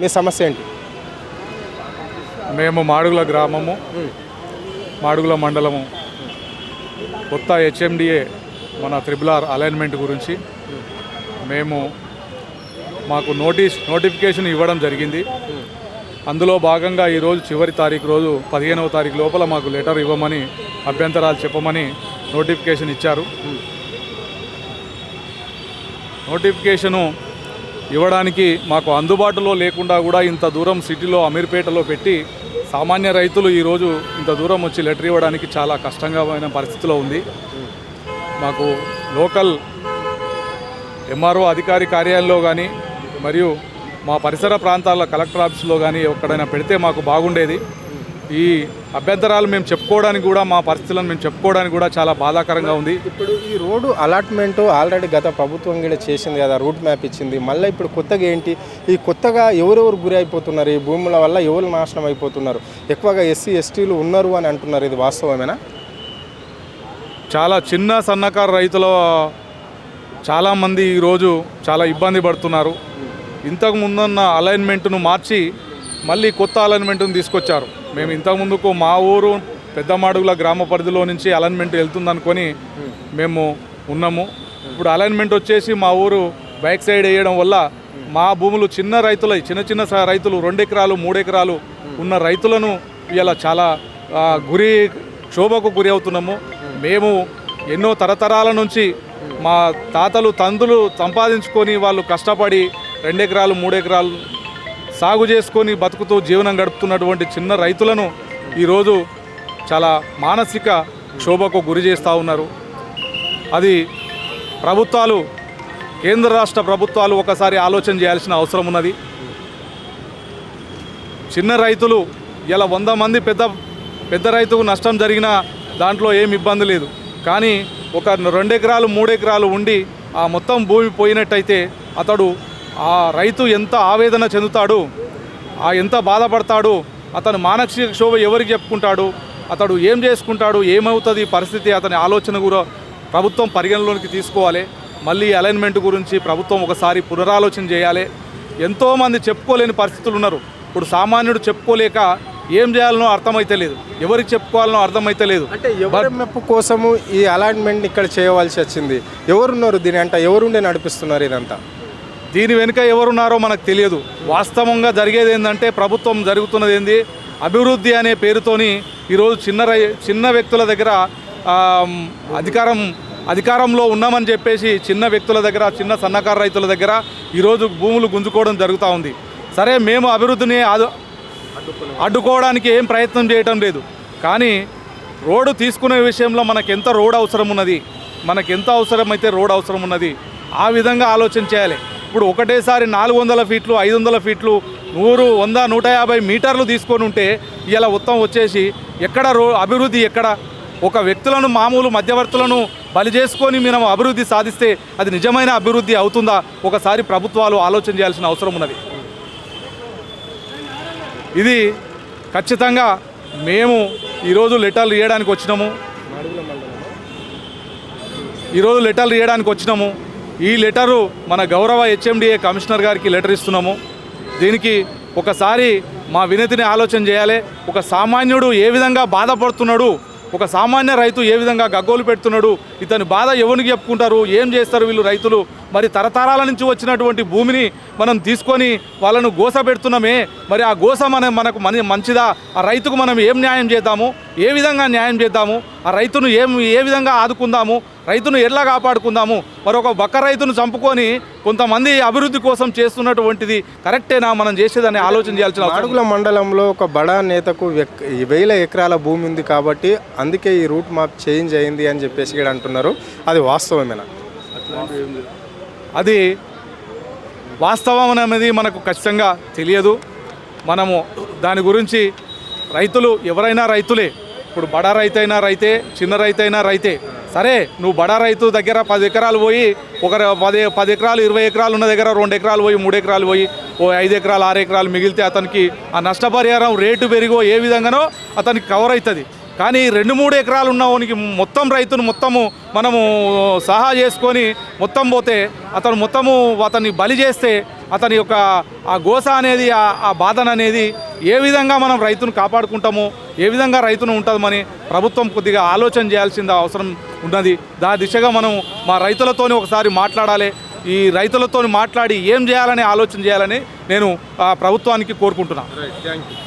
మీ సమస్య ఏంటి? మేము మాడుగుల గ్రామము, మాడుగుల మండలము కొత్త హెచ్ఎండిఏ మన త్రిబుల్ అలైన్మెంట్ గురించి మాకు నోటిఫికేషన్ ఇవ్వడం జరిగింది. అందులో భాగంగా ఈరోజు చివరి తారీఖు రోజు 15వ తారీఖు లోపల మాకు లెటర్ ఇవ్వమని, అభ్యంతరాలు చెప్పమని నోటిఫికేషన్ ఇచ్చారు. నోటిఫికేషను ఇవ్వడానికి మాకు అందుబాటులో లేకుండా కూడా ఇంత దూరం సిటీలో అమీర్పేటలో పెట్టి సామాన్య రైతులు ఈరోజు ఇంత దూరం వచ్చి లెటర్ ఇవ్వడానికి చాలా కష్టంగా పరిస్థితిలో ఉంది. మాకు లోకల్ ఎంఆర్ఓ అధికారి కార్యాలయంలో కానీ మరియు మా పరిసర ప్రాంతాల కలెక్టర్ ఆఫీస్లో కానీ ఎక్కడైనా పెడితే మాకు బాగుండేది. ఈ అభ్యంతరాలు మేము చెప్పుకోవడానికి కూడా, మా పరిస్థితులను మేము చెప్పుకోవడానికి కూడా చాలా బాధాకరంగా ఉంది. ఇప్పుడు ఈ రోడ్డు అలాట్మెంట్ ఆల్రెడీ గత ప్రభుత్వం కూడా చేసింది కదా, రూట్ మ్యాప్ ఇచ్చింది. మళ్ళీ ఇప్పుడు కొత్తగా ఏంటి? ఈ కొత్తగా ఎవరెవరు గురి అయిపోతున్నారు? ఈ భూముల వల్ల ఎవరు నాశనం అయిపోతున్నారు? ఎక్కువగా ఎస్సీ ఎస్టీలు ఉన్నారు అని అంటున్నారు. ఇది వాస్తవమేనా? చాలా చిన్న సన్నకారు రైతుల చాలామంది ఈరోజు చాలా ఇబ్బంది పడుతున్నారు. ఇంతకు ముందున్న అలైన్మెంట్ను మార్చి మళ్ళీ కొత్త అలైన్మెంట్ను తీసుకొచ్చారు. మేము ఇంతకుముందుకు మా ఊరు పెద్దమాడుగుల గ్రామ పరిధిలో నుంచి అలైన్మెంట్ వెళ్తుందనుకొని మేము ఉన్నాము. ఇప్పుడు అలైన్మెంట్ వచ్చేసి మా ఊరు బ్యాక్ సైడ్ వేయడం వల్ల మా భూములు చిన్న రైతులై, చిన్న రైతులు 2 ఎకరాలు 3 ఎకరాలు ఉన్న రైతులను ఇలా చాలా క్షోభకు గురి అవుతున్నాము. మేము ఎన్నో తరతరాల నుంచి మా తాతలు తండ్రులు సంపాదించుకొని వాళ్ళు కష్టపడి 2 ఎకరాలు 3 ఎకరాలు సాగు చేసుకొని బతుకుతూ జీవనం గడుపుతున్నటువంటి చిన్న రైతులను ఈరోజు చాలా మానసిక క్షోభకు గురి చేస్తూ ఉన్నారు. అది ప్రభుత్వాలు, కేంద్ర రాష్ట్ర ప్రభుత్వాలు ఒకసారి ఆలోచన చేయాల్సిన అవసరం ఉన్నది. చిన్న రైతులు ఇలా 100 మంది పెద్ద రైతుకు నష్టం జరిగినా దాంట్లో ఏమి ఇబ్బంది లేదు. కానీ ఒక 2 ఎకరాలు 3 ఎకరాలు ఉండి ఆ మొత్తం భూమి పోయినట్టయితే అతడు, ఆ రైతు ఎంత ఆవేదన చెందుతాడు, ఎంత బాధపడతాడు, అతను మానసిక క్షోభ ఎవరికి చెప్పుకుంటాడు, అతడు ఏం చేసుకుంటాడు, ఏమవుతుంది పరిస్థితి, అతని ఆలోచన కూడా ప్రభుత్వం పరిగణలోకి తీసుకోవాలి. మళ్ళీ అలైన్మెంట్ గురించి ప్రభుత్వం ఒకసారి పునరాలోచన చేయాలి. ఎంతోమంది చెప్పుకోలేని పరిస్థితులు ఉన్నారు. ఇప్పుడు సామాన్యుడు చెప్పుకోలేక ఏం చేయాలనో అర్థమైతే లేదు, ఎవరికి చెప్పుకోవాలనో అర్థమైతే లేదు. అంటే ఎవరి మెప్పు కోసము ఈ అలాట్మెంట్ ఇక్కడ చేయవలసి వచ్చింది? ఎవరున్నారు దీని అంటే? ఎవరుండే నడిపిస్తున్నారు ఇదంతా? దీని వెనుక ఎవరున్నారో మనకు తెలియదు. వాస్తవంగా జరిగేది ఏంటంటే, ప్రభుత్వం జరుగుతున్నది ఏంది, అభివృద్ధి అనే పేరుతోని ఈరోజు చిన్న వ్యక్తుల దగ్గర అధికారంలో ఉన్నామని చెప్పేసి చిన్న వ్యక్తుల దగ్గర, చిన్న సన్నకారు రైతుల దగ్గర ఈరోజు భూములు గుంజుకోవడం జరుగుతూ ఉంది. సరే, మేము అభివృద్ధిని అడ్డుకోవడానికి ఏం ప్రయత్నం చేయటం లేదు. కానీ రోడ్డు తీసుకునే విషయంలో మనకెంత రోడ్ అవసరం ఉన్నది, మనకెంత అవసరమైతే రోడ్ అవసరం ఉన్నది, ఆ విధంగా ఆలోచన చేయాలి. ఇప్పుడు ఒకటేసారి 400 ఫీట్లు 500 ఫీట్లు 100 100 150 మీటర్లు తీసుకొని ఉంటే ఇలా మొత్తం వచ్చేసి ఎక్కడ అభివృద్ధి ఎక్కడ? ఒక వ్యక్తులను, మామూలు మధ్యవర్తులను బలి చేసుకొని మనం అభివృద్ధి సాధిస్తే అది నిజమైన అభివృద్ధి అవుతుందా? ఒకసారి ప్రభుత్వాలు ఆలోచన చేయాల్సిన అవసరం ఉన్నది. ఇది ఖచ్చితంగా మేము ఈరోజు లెటర్లు ఇవ్వడానికి వచ్చినాము. ఈ లెటరు మన గౌరవ హెచ్ఎండిఏ కమిషనర్ గారికి లెటర్ ఇస్తున్నాము. దీనికి ఒకసారి మా వినతిని ఆలోచన చేయాలి. ఒక సామాన్యుడు ఏ విధంగా బాధపడుతున్నాడు, ఒక సామాన్య రైతు ఏ విధంగా గగ్గోలు పెడుతున్నాడు, ఇతని బాధ ఎవరికి చెప్పుకుంటారు, ఏం చేస్తారు వీళ్ళు రైతులు? మరి తరతరాల నుంచి వచ్చినటువంటి భూమిని మనం తీసుకొని వాళ్ళను గోస పెడుతున్నామే, మరి ఆ గోస మనకు మంచిదా? ఆ రైతుకు మనం ఏం న్యాయం చేద్దాము, ఏ విధంగా న్యాయం చేద్దాము, ఆ రైతును ఏ విధంగా ఆదుకుందాము, రైతును ఎట్లా కాపాడుకుందాము? మరి ఒక బక్క రైతును చంపుకొని కొంతమంది అభివృద్ధి కోసం చేస్తున్నటువంటిది కరెక్టేనా మనం చేసేదని ఆలోచన చేయాల్సిన. మాడుగుల మండలంలో ఒక బడా నేతకు 1000 ఎకరాల భూమి ఉంది కాబట్టి అందుకే ఈ రూట్ మ్యాప్ చేంజ్ అయింది అని చెప్పేసి కూడా అంటున్నారు. అది వాస్తవమేనా? అది వాస్తవం అనేది మనకు ఖచ్చితంగా తెలియదు. మనము దాని గురించి రైతులు ఎవరైనా రైతులే. ఇప్పుడు బడా రైతు అయినా రైతే, చిన్న రైతు అయినా రైతే. సరే, నువ్వు బడా రైతు దగ్గర 10 ఎకరాలు పోయి, ఒక 10 ఎకరాలు 20 ఎకరాలు ఉన్న దగ్గర 2 ఎకరాలు పోయి 3 ఎకరాలు పోయి 5 ఎకరాలు 6 ఎకరాలు మిగిలితే అతనికి ఆ నష్టపరిహారం రేటు పెరిగో ఏ విధంగానో అతనికి కవర్ అవుతుంది. కానీ 2-3 ఎకరాలు ఉన్నవానికి మొత్తం రైతును మనము సహా చేసుకొని మొత్తం పోతే అతన్ని బలి చేస్తే అతని యొక్క ఆ గోస అనేది ఆ బాధన అనేది ఏ విధంగా మనం రైతును కాపాడుకుంటామో, ఏ విధంగా రైతును ఉంటుందని ప్రభుత్వం కొద్దిగా ఆలోచన చేయాల్సిన అవసరం ఉన్నది. దాని దిశగా మనం మా రైతులతోని ఒకసారి మాట్లాడాలి. ఈ రైతులతో మాట్లాడి ఏం చేయాలని ఆలోచన చేయాలని నేను ప్రభుత్వానికి కోరుకుంటున్నాను. Thank you.